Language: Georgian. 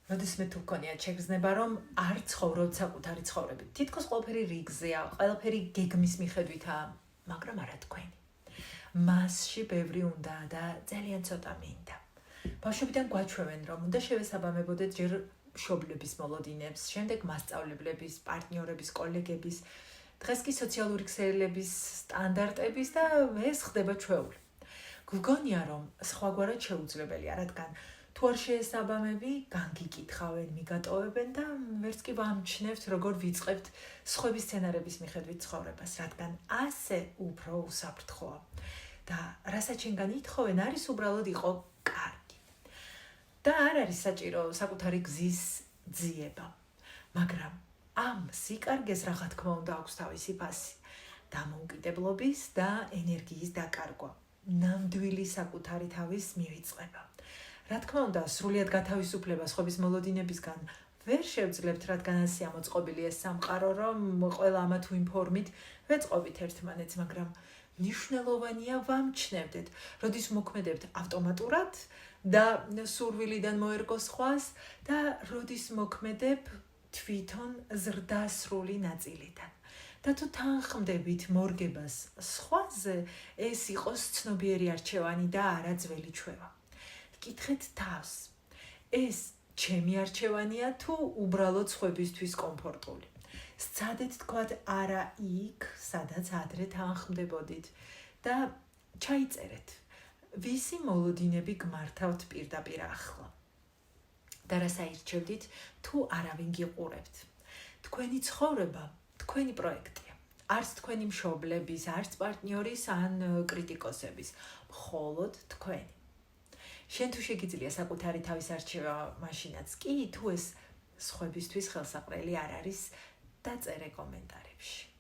როდესმე თუ გქონია შეგრძნება, რომ არ ცხოვრობთ საკუთარი ცხოვრებით. თითქოს ყველაფერი რიგზეა, ყველაფერი გეგმის მიხედვითაა, მაგრამ არა თქვენი. მასში ბევრი უნდა და ძალიან ცოტა მინდა. ბავშვობიდან გვაჩვევენ, რომ უნდა შევესაბამებოდეთ ჯერ მშობლების მოლოდინებს, შემდეგ მასწავლებლების, პარტნიორების, კოლეგების, დღეს კი სოციალური ქსელების სტანდარტების და ეს ხდება ჩვეული. გვგონია, რომ სხვაგვარად შეუძლებელია, რადგან თუ არ შეესაბამები, განგიკითხავენ, მიგატოვებენ და ვერც კი ვამჩნევთ, როგორ ვიწყებთ სხვების სცენარების მიხედვით ცხოვრებას, რადგან ასე უფრო უსაფრთხოა. და რასაც შენგან ითხოვენ, არის უბრალოდ იყო კარგი. და არ არის საჭირო საკუთარი გზის ძიება. მაგრამ ამ სიკარგეს რა თქმა უნდა აქვს თავისი ფასი. დამოუკიდებლობის და ენერგიის დაკარგვა. ნამდვილი საკუთარი თავის მივიწყება. რა თქმა უნდა, სრულიად გათავისუფლება სხვების მოლოდინებისგან ვერ შევძლებთ, რადგან ასე ამოწყობილია სამყარო, რომ ყველა ამა თუ იმ ფორმით ვეწყობით ერთმანეთს, მაგრამ მნიშვნელოვანია ვამჩნევდეთ, როდის მოქმედებთ ავტომატურად და სურვილიდან მოერგო სხვას და როდის მოქმედებ თვითონ ზრდასრული ნაწილიდან. და თუ თანხმდებით მორგებას სხვაზე, ეს იყოს ცნობიერი არჩევანი და არა ძველი ჩვევა. კითხეთ თავს, ეს ჩემი არჩევანია თუ უბრალოდ სხვებისთვის კომფორტული. სცადეთ თქვათ არა იქ, სადაც ადრე თანხმდებოდით და ჩაიწერეთ, ვისი მოლოდინები გმართავთ პირდაპირ ახლა. და რას აირჩევდით თუ არავინ გიყურებთ. თქვენი ცხოვრება, თქვენი პროექტია. არც თქვენი მშობლების, არც პარტნიორის ან კრიტიკოსების, მხოლოდ თქვენი. შენ თუ შეგიძლია საკუთარი თავის არჩევა, მაშინაც კი, თუ ეს სხვებისთვის ხელსაყრელი არ არის, დაწერე კომენტარებში.